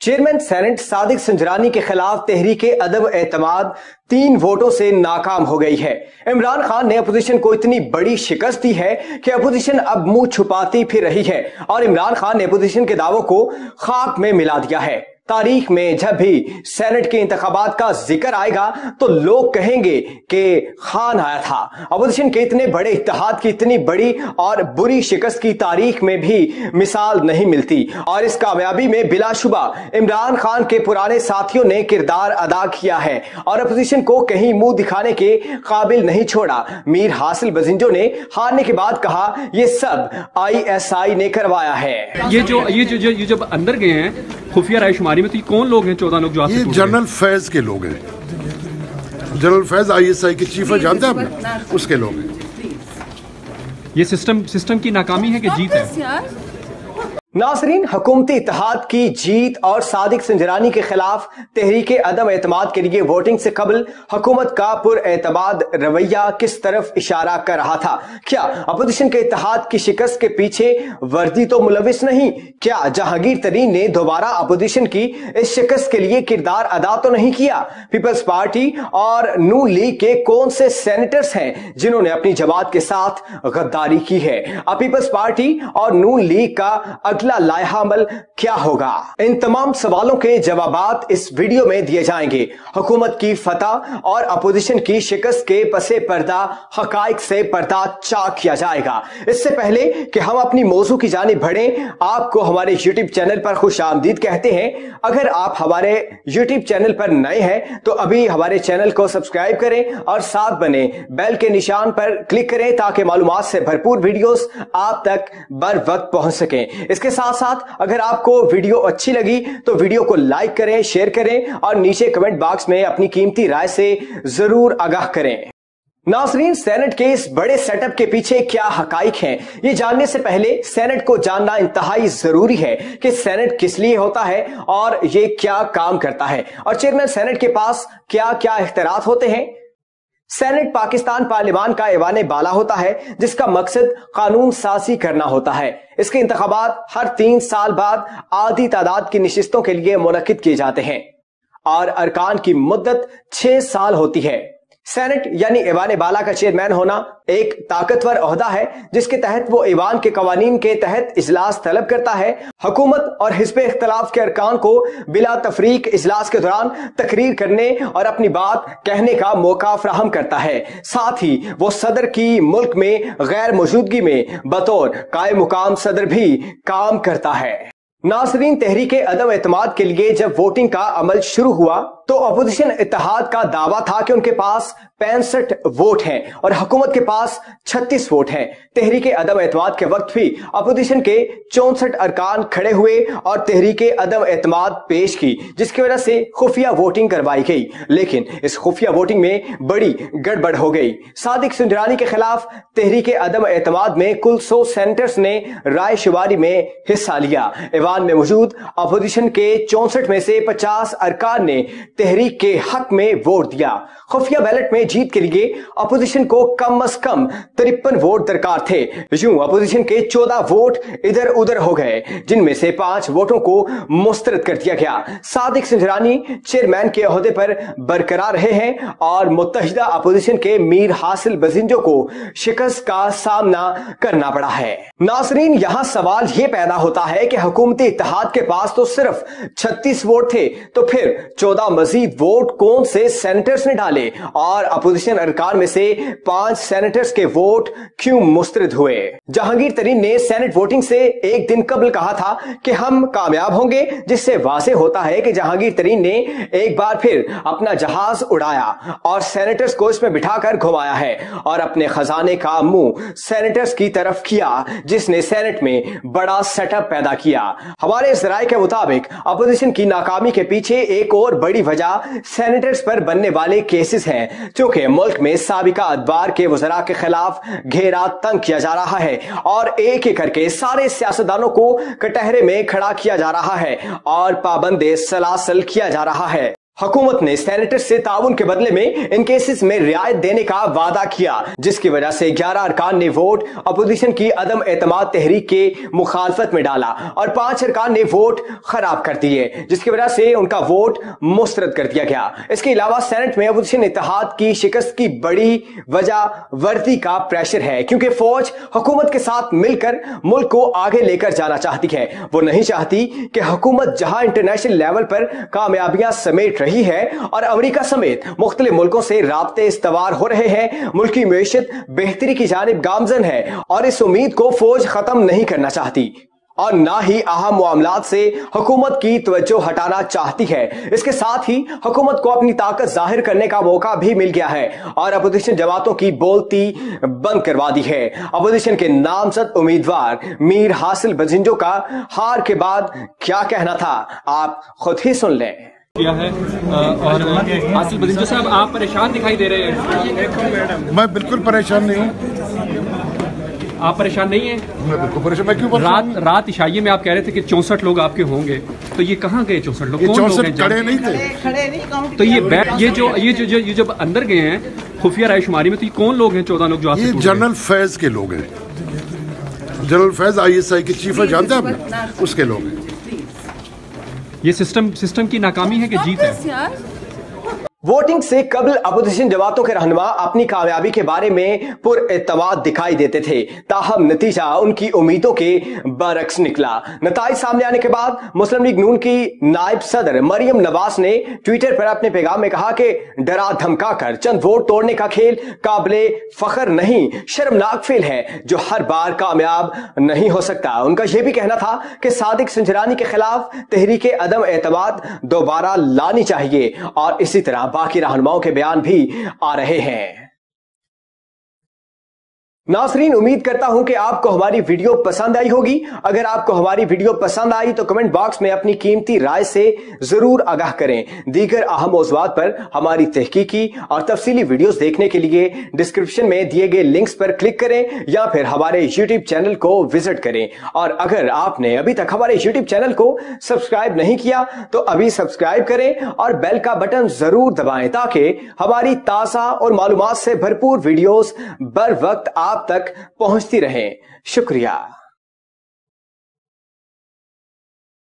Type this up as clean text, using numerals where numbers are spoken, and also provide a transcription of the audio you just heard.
Chairman senate Sadiq Sanjrani के खिलाफ तहरीक अदम एतमाद 3 वोटों से नाकाम हो गई है। इमरान खान ने अपोजिशन को इतनी बड़ी शिकस्त दी है कि अपोजिशन अब मुंह छुपाती फिर रही है और इमरान खान ने अपोजिशन के दावों को खाक में मिला दिया है। तारीख में जब भी सेनेट के इंतखाबात का जिक्र आएगा तो लोग कहेंगे कि खान आया था। अपोजिशन के इतने बड़े इत्तेहाद की इतनी बड़ी और बुरी शिकस्त की तारीख में भी मिसाल नहीं मिलती और इस कामयाबी में बिलाशुबा इमरान खान के पुराने साथियों ने किरदार अदा किया है और अपोजिशन को कहीं मुंह दिखाने के काबिल नहीं छोड़ा। मीर हासिल बजिंजो ने हारने के बाद कहा ये सब ISI ने करवाया है। ये जब अंदर गए हैं खुफिया रायशुमारी में, तो ये कौन लोग हैं? 14 लोग जो ये जनरल फैज के लोग हैं। जनरल फैज ISI के चीफ है, जानते हैं आपने? उसके लोग हैं। ये सिस्टम की नाकामी है कि जीत है? नाज़रीन, हुकूमती इत्तेहाद की जीत और सादिक संजरानी के खिलाफ तहरीक अदम एतमाद के लिए वोटिंग से कबल हुकूमत का पुरएतमाद रवैया किस तरफ इशारा कर रहा था? क्या अपोजिशन के इत्तेहाद की शिकस्त के पीछे वर्दी तो मुलविस नहीं? क्या जहांगीर तरीन ने दोबारा अपोजिशन की इस शिकस्त के लिए किरदार अदा तो नहीं किया? पीपल्स पार्टी और नून लीग के कौन से सेनेटर्स हैं जिन्होंने अपनी जमात के साथ गद्दारी की है? अब पीपल्स पार्टी और नून लीग का अगला लाइहा अमल क्या होगा? इन तमाम सवालों के जवाबात इस वीडियो में दिए जाएंगे। हुकूमत की फतह और अपोजिशन की शिकस्त के पसे पर्दा हकाइक से पर्दा चाक किया जाएगा। इससे पहले कि हम अपनी मौजू की जानिब बढ़ें, आपको हमारे यूट्यूब चैनल पर खुश आमदीद कहते हैं। अगर आप हमारे यूट्यूब चैनल पर नए हैं तो अभी हमारे चैनल को सब्सक्राइब करें और साथ बने बेल के निशान पर क्लिक करें ताकि मालूमात से भरपूर वीडियोस आप तक बर वक्त पहुंच सकें। इसके साथ साथ अगर आपको वीडियो अच्छी लगी तो वीडियो को लाइक करें, शेयर करें और नीचे कमेंट बॉक्स में अपनी कीमती राय से जरूर आगाह करें। नाज़रीन, सेनेट के इस बड़े सेटअप के पीछे क्या हकाइक हैं, ये जानने से पहले सेनेट को जानना इंतहाई जरूरी है कि सेनेट किस लिए होता है और ये क्या काम करता है और चेयरमैन सेनेट के पास क्या क्या इख्तियारात होते हैं। सेनेट पाकिस्तान पार्लियामान का ऐवान बाला होता है जिसका मकसद कानून साजी करना होता है। इसके इंतखाबात हर 3 साल बाद आधी तादाद की नशिस्तों के लिए मुनक्किद किए जाते हैं और अरकान की मुद्दत 6 साल होती है। सेनेट यानी ऐवान बाला का चेयरमैन होना एक ताकतवर ओहदा है जिसके तहत वो ऐवान के कवानीन के तहत इजलास तलब करता है। हुकूमत और हिज़्ब इख्तिलाफ के अरकान को बिला तफरीक इजलास के दौरान तकरीर करने और अपनी बात कहने का मौका फराहम करता है। साथ ही वो सदर की मुल्क में गैर मौजूदगी में बतौर कायम मुकाम सदर भी काम करता है। नाज़रीन, तहरीक अदम एतमाद के लिए जब वोटिंग का अमल शुरू हुआ तो अपोजिशन इत्तेहाद का दावा था कि उनके पास 65 वोट हैं और हुकूमत के पास 36 वोट हैं। तहरीक अदम एतमाद के वक्त भी अपोजिशन के 64 अरकान खड़े हुए और तहरीक अदम एतमाद पेश की जिसकी वजह से खुफिया वोटिंग करवाई गई, लेकिन इस खुफिया वोटिंग में बड़ी गड़बड़ हो गई। सादिक संजरानी के खिलाफ तहरीक अदम एतमाद में कुल 100 सेनेटर्स ने राय शुमारी में हिस्सा लिया। ऐवान में मौजूद अपोजिशन के 64 में से 50 अरकान ने तहरीक के हक में वोट दिया। खुफिया बैलेट में जीत के लिए अपोजिशन को कम अज कम 53 वोट दरकार थे। यूं अपोजिशन के 14 वोट इधर उधर हो गए जिनमें से 5 वोटों को मुस्तरद कर दिया गया। सादिक संजरानी चेयरमैन के ओहदे पर बरकरार रहे हैं और मुत्तहिदा अपोजिशन के मीर हासिल बजिंजो को शिकस्त का सामना करना पड़ा है। नाज़रीन, यहां सवाल यह पैदा होता है कि हुकूमती इत्तेहाद के पास तो सिर्फ 36 वोट थे तो फिर 14 मजीद वोट कौन से सेनेटर्स ने डाले और अपोजिशन अरकान में से 5 सेनेटर्स के वोट क्यों मुस्तरद हुए? जहांगीर तरीन ने सेनेट वोटिंग से एक दिन कबल कहा था कि हम कामयाब होंगे, जिससे वाज़े होता है कि जहांगीर तरीन ने एक बार फिर अपना जहाज उड़ाया और सेनेटर्स को इसमें बिठाकर घुमाया है और अपने खजाने का मुंह सेनेटर्स की तरफ किया जिसने सेनेट में बड़ा सेटअप पैदा किया। हमारे इस राय के मुताबिक अपोजिशन की नाकामी के पीछे एक और बड़ी वजह सेनेटर्स पर बनने वाले केसेस हैं, क्योंकि मुल्क में साबिका अदबार के वज़रा के खिलाफ घेरा तंग किया जा रहा है और एक एक करके सारे सियासतदानों को कटहरे में खड़ा किया जा रहा है और पाबंदे सलासल किया जा रहा है। हुकूमत ने सेनेटर से ताउन के बदले में इन केसेस में रियायत देने का वादा किया, जिसकी वजह से 11 अरकान ने वोट अपोजिशन की अदम एतमाद तहरीक के मुखालफत में डाला और 5 अरकान ने वोट खराब कर दिए, जिसकी वजह से उनका वोट मुस्तरद कर दिया गया। इसके अलावा सेनेट में अपोजिशन इत्तेहाद की शिकस्त की बड़ी वजह वर्दी का प्रेशर है, क्योंकि फौज हुकूमत के साथ मिलकर मुल्क को आगे लेकर जाना चाहती है। वो नहीं चाहती कि हुकूमत जहां इंटरनेशनल लेवल पर कामयाबियां समेट रही है और अमेरिका समेत मुख्तलिफ मुल्कों से राब्ते इस्तवार हो रहे हैं, मुल्क की मईशत बेहतरी की जानिब गामजन है और इस उम्मीद को फौज खत्म नहीं करना चाहती और ना ही अहम मामलात से हुकूमत की तवज्जो हटाना चाहती है। इसके साथ ही हुकूमत को अपनी ताकत जाहिर करने का मौका भी मिल गया है और अपोजिशन जमातों की बोलती बंद करवा दी है। अपोजिशन के नामजद उम्मीदवार मीर हासिल बजिंजो का हार के बाद क्या कहना था, आप खुद ही सुन लें। किया है और हासिल बजिंजो साहब, आप परेशान दिखाई दे रहे हैं। मैं बिल्कुल परेशान नहीं हूँ। आप परेशान नहीं हैं? मैं बिल्कुल परेशान, मैं क्यों रात इशाइये में आप कह रहे थे कि 64 लोग आपके होंगे, तो ये कहाँ गए 64 लोग? 64 खड़े नहीं थे। तो ये जब अंदर गए हैं खुफिया रायशुमारी में, तो ये कौन लोग हैं 14 लोग जो आपसे? ये जनरल फैज के लोग हैं। जनरल फैज ISI के चीफ है, जानते हैं आप? उसके लोग हैं। ये सिस्टम की नाकामी है कि जीत है? वोटिंग से कबल अपोजिशन जमातों के रहनुमा अपनी कामयाबी के बारे में पुरएतमाद दिखाई देते थे, ताहम नतीजा उनकी उम्मीदों के बरक्स निकला। नताइज सामने आने के बाद मुस्लिम लीग नून की नायब सदर मरियम नवाज ने ट्विटर पर अपने पैगाम में कहा कि डरा धमका कर चंद वोट तोड़ने का खेल काबिले फख्र नहीं, शर्मनाक फेल है जो हर बार कामयाब नहीं हो सकता। उनका यह भी कहना था कि सादिक संजरानी के खिलाफ तहरीक अदम एतमाद दोबारा लानी चाहिए और इसी तरह बाकी रहनुमाओं के बयान भी आ रहे हैं। नाज़रीन, उम्मीद करता हूं कि आपको हमारी वीडियो पसंद आई होगी। अगर आपको हमारी वीडियो पसंद आई तो कमेंट बॉक्स में अपनी कीमती राय से जरूर आगाह करें। दीगर अहम मौज़ूआत पर हमारी तहकीकी और तफसीली वीडियोस देखने के लिए डिस्क्रिप्शन में दिए गए लिंक्स पर क्लिक करें या फिर हमारे यूट्यूब चैनल को विजिट करें। और अगर आपने अभी तक हमारे यूट्यूब चैनल को सब्सक्राइब नहीं किया तो अभी सब्सक्राइब करें और बेल का बटन जरूर दबाएं ताकि हमारी ताज़ा और मालूमात से भरपूर वीडियोस बर वक्त आप तक पहुंचती रहें। शुक्रिया।